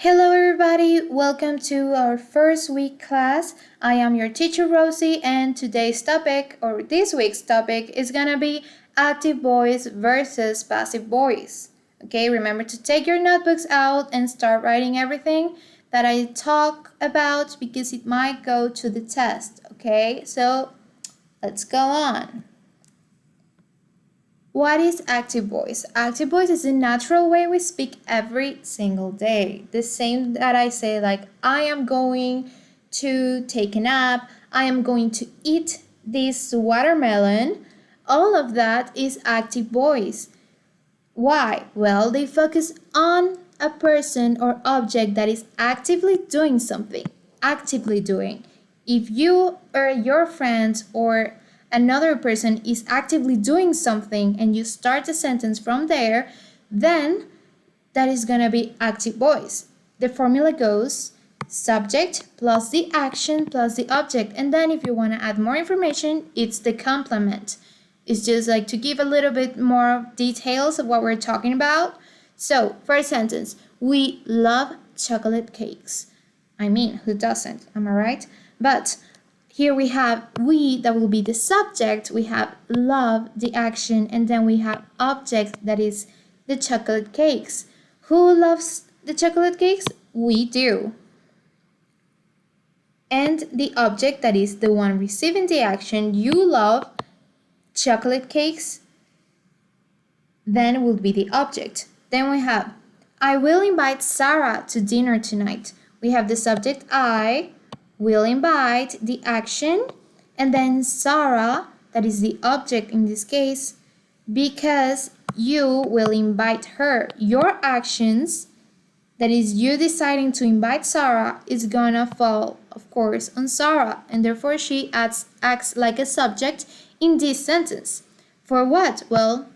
Hello, everybody. Welcome to our first week class. I am your teacher, Rosie, and today's topic, or this week's topic, is gonna be active voice versus passive voice. Okay, remember to take your notebooks out and start writing everything that I talk about because it might go to the test. Okay, so let's go on. What is active voice? Active voice is a natural way we speak every single day. The same that I say, like, I am going to take a nap, I am going to eat this watermelon. All of that is active voice. Why? Well, they focus on a person or object that is actively doing something. Actively doing. If you or your friends or another person is actively doing something and you start the sentence from there, then that is going to be active voice. The formula goes subject plus the action plus the object. And then if you want to add more information, it's the complement. It's just like to give a little bit more details of what we're talking about. So, first sentence, we love chocolate cakes. I mean, who doesn't? Am I right? But here we have we, that will be the subject. We have love, the action, and then we have object, that is the chocolate cakes. Who loves the chocolate cakes? We do. And the object, that is the one receiving the action, you love chocolate cakes, then will be the object. Then we have I will invite Sarah to dinner tonight. We have the subject I will invite, the action, and then Sarah, that is the object in this case, because you will invite her. Your actions, that is you deciding to invite Sarah, is gonna fall, of course, on Sarah, and therefore she acts like a subject in this sentence. For what? Well,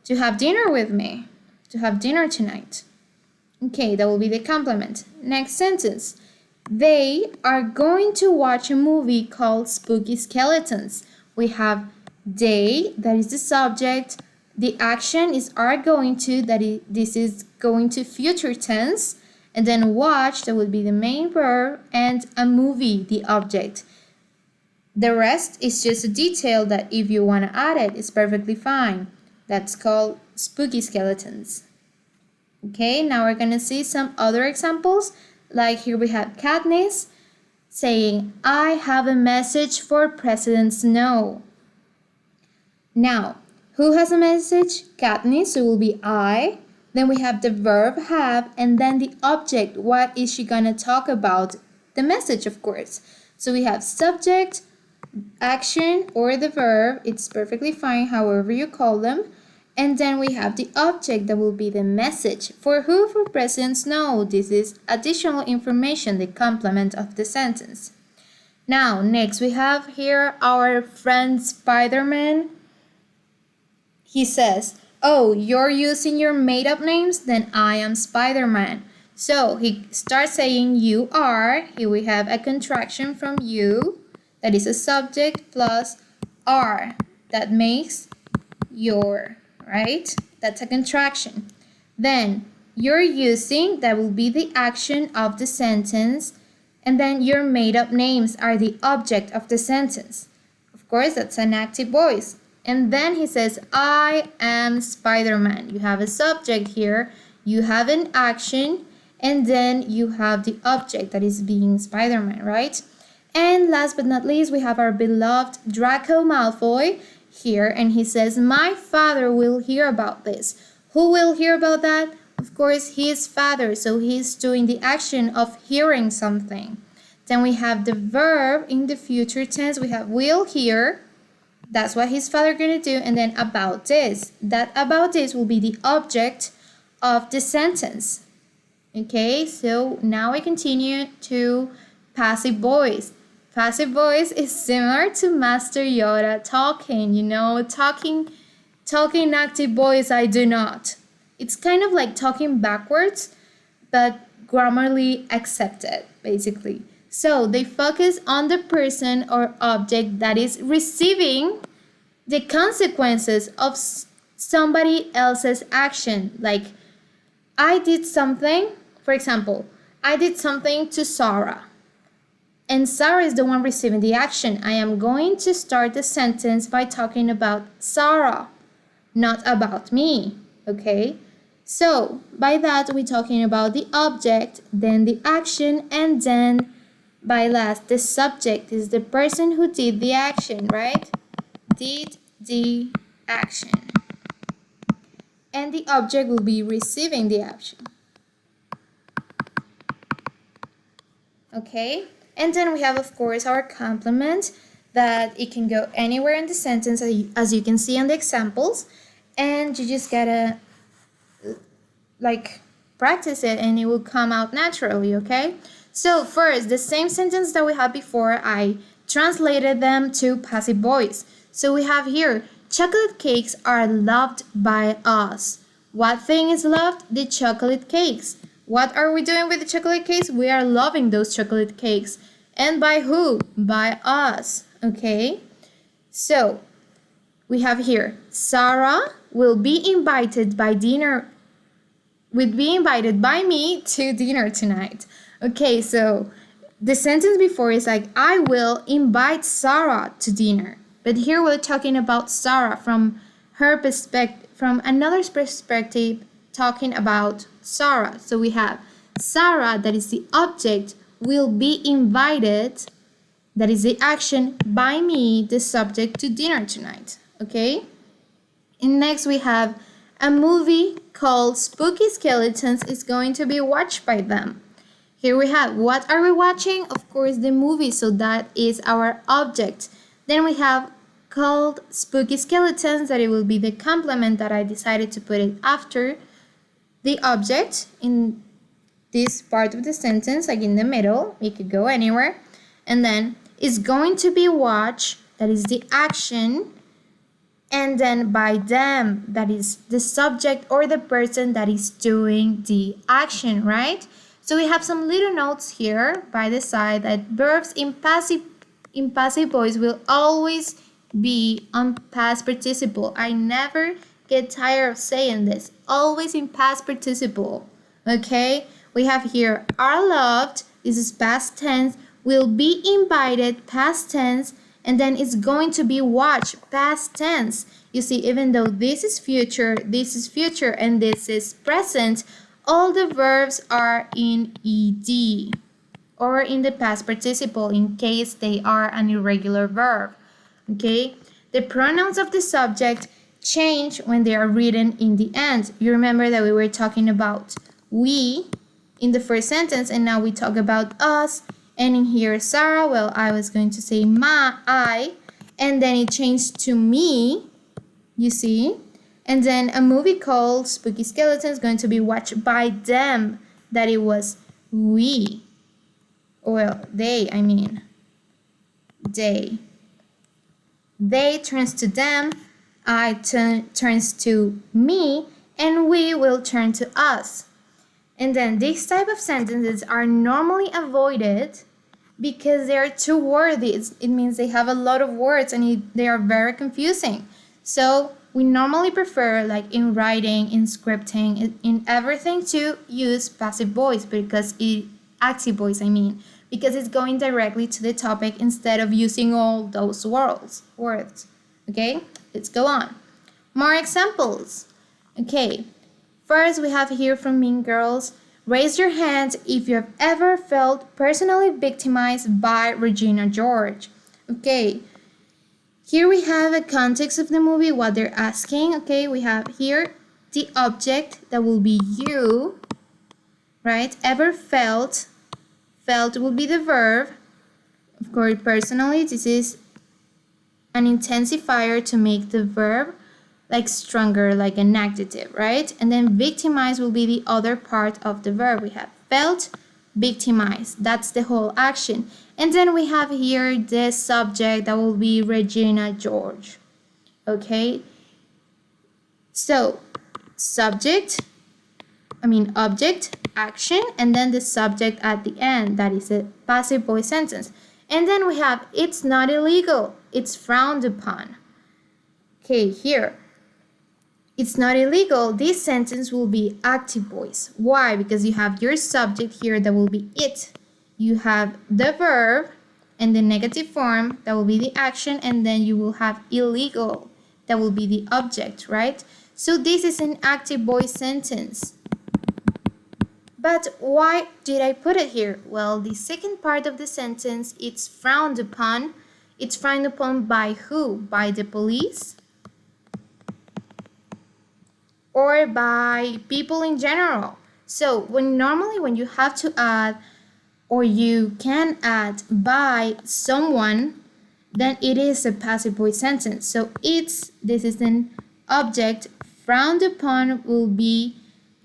to have dinner with me, to have dinner tonight. Okay, that will be the complement. Next sentence. They are going to watch a movie called Spooky Skeletons. We have they, that is the subject. The action is are going to, this is going to future tense. And then watch, that would be the main verb. And a movie, the object. The rest is just a detail that if you want to add it, it's perfectly fine. That's called Spooky Skeletons. Okay, now we're going to see some other examples. Like here we have Katniss saying, I have a message for President Snow. Now, who has a message? Katniss, so it will be I. Then we have the verb have, and then the object. What is she gonna talk about? The message, of course. So we have subject, action, or the verb. It's perfectly fine, however you call them. And then we have the object, that will be the message. For who? For President Snow. This is additional information, the complement of the sentence. Now, next we have here our friend Spider-Man. He says, oh, you're using your made-up names? Then I am Spider-Man. So he starts saying you are. Here we have a contraction from you. That is a subject plus are. That makes your. Right? That's a contraction. Then you're using, that will be the action of the sentence, and then your made-up names are the object of the sentence. Of course, that's an active voice. And then he says, I am Spider-Man. You have a subject here, you have an action, and then you have the object, that is being Spider-Man, right? And last but not least, we have our beloved Draco Malfoy here, and he says, my father will hear about this. Who will hear about that? Of course, his father, so he's doing the action of hearing something. Then we have the verb in the future tense. We have will hear. That's what his father gonna do. And then about this. That about this will be the object of the sentence. Okay, so now we continue to passive voice. Passive voice is similar to Master Yoda talking, talking active voice, I do not. It's kind of like talking backwards, but grammarly accepted, basically. So they focus on the person or object that is receiving the consequences of somebody else's action. Like, I did something, for example, I did something to Sarah. And Sarah is the one receiving the action. I am going to start the sentence by talking about Sarah, not about me. Okay? So, by that, we're talking about the object, then the action, and then, by last, the subject is the person who did the action, right? Did the action. And the object will be receiving the action. Okay? And then we have, of course, our complement that it can go anywhere in the sentence, as you can see on the examples. And you just gotta practice it and it will come out naturally, okay? So first, the same sentence that we had before, I translated them to passive voice. So we have here, chocolate cakes are loved by us. What thing is loved? The chocolate cakes. What are we doing with the chocolate cakes? We are loving those chocolate cakes. And by who? By us, okay? So we have here, Sarah will be invited by me to dinner tonight. Okay, so the sentence before is like, I will invite Sarah to dinner. But here we're talking about Sarah from her perspective, from another's perspective, talking about Sarah. So we have Sarah, that is the object, will be invited, that is the action, by me, the subject, to dinner tonight. Okay? And next we have a movie called Spooky Skeletons is going to be watched by them. Here we have, what are we watching? Of course, the movie, so that is our object. Then we have called Spooky Skeletons, that it will be the complement that I decided to put it after the object in this part of the sentence, like in the middle. It could go anywhere. And then is going to be watched, that is the action. And then by them, that is the subject or the person that is doing the action, right? So we have some little notes here by the side that verbs in passive voice will always be on past participle. I never get tired of saying this. Always in past participle. Okay? We have here are loved, this is past tense, will be invited, past tense, and then it's going to be watched, past tense. You see, even though this is future, and this is present, all the verbs are in ed or in the past participle in case they are an irregular verb. Okay? The pronouns of the subject change when they are written in the end. You remember that we were talking about we in the first sentence, and now we talk about us. And in here, Sarah, well, I was going to say I, and then it changed to me, you see. And then a movie called Spooky Skeletons going to be watched by them, that it was we. Well, they. They turns to them, I turns to me, and we will turn to us. And then these type of sentences are normally avoided because they are too wordy. It means they have a lot of words and they are very confusing. So we normally prefer, like in writing, in scripting, in everything, to use passive voice because active voice, because it's going directly to the topic instead of using all those words. Okay, let's go on. More examples. Okay, first we have here from Mean Girls. Raise your hand if you have ever felt personally victimized by Regina George. Okay, here we have a context of the movie, what they're asking. Okay, we have here the object, that will be you, right? Ever felt will be the verb. Of course, personally, this is an intensifier to make the verb like stronger, like an adjective, right? And then victimize will be the other part of the verb. We have felt, victimized. That's the whole action. And then we have here the subject, that will be Regina George. Okay? So, object, action, and then the subject at the end. That is a passive voice sentence. And then we have, it's not illegal. It's frowned upon. Okay, here. It's not illegal. This sentence will be active voice. Why? Because you have your subject here, that will be it. You have the verb and the negative form, that will be the action, and then you will have illegal, that will be the object, right? So this is an active voice sentence. But why did I put it here? Well, the second part of the sentence, it's frowned upon. It's frowned upon by who? By the police? Or by people in general. So normally when you have to add, or you can add by someone, then it is a passive voice sentence. So this is an object, frowned upon will be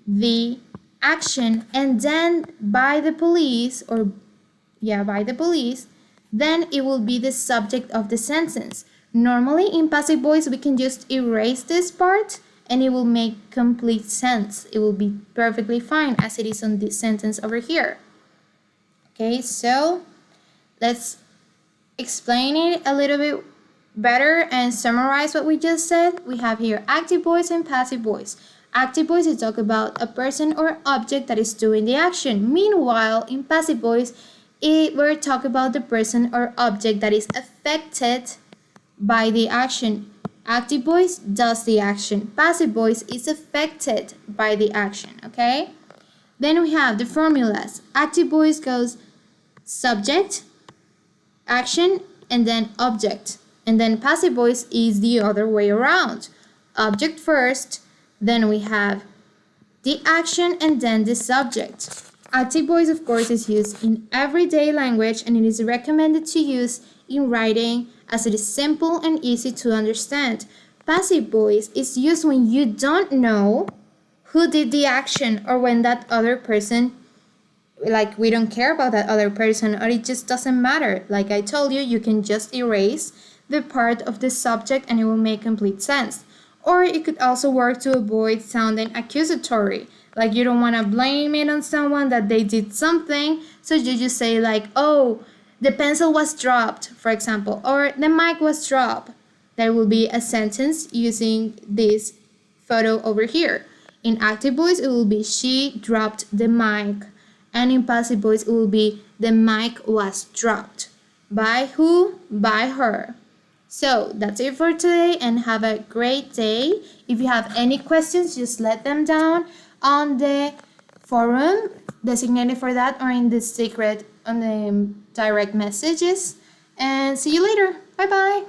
the action, and then by the police, by the police, then it will be the subject of the sentence. Normally in passive voice we can just erase this part and it will make complete sense. It will be perfectly fine as it is on this sentence over here. Okay, so let's explain it a little bit better and summarize what we just said. We have here active voice and passive voice. Active voice is talk about a person or object that is doing the action. Meanwhile, in passive voice, we're talking about the person or object that is affected by the action. Active voice does the action. Passive voice is affected by the action, okay? Then we have the formulas. Active voice goes subject, action, and then object. And then passive voice is the other way around. Object first, then we have the action, and then the subject. Active voice, of course, is used in everyday language, and it is recommended to use in writing as it is simple and easy to understand. Passive voice is used when you don't know who did the action, or when that other person, like we don't care about that other person, or it just doesn't matter. Like I told you, you can just erase the part of the subject and it will make complete sense. Or it could also work to avoid sounding accusatory. Like you don't want to blame it on someone that they did something, so you just say like, oh, the pencil was dropped, for example, or the mic was dropped. There will be a sentence using this photo over here. In active voice, it will be she dropped the mic. And in passive voice, it will be the mic was dropped. By who? By her. So that's it for today, and have a great day. If you have any questions, just let them down on the forum designated for that, or in the secret on the direct messages. And see you later. Bye bye.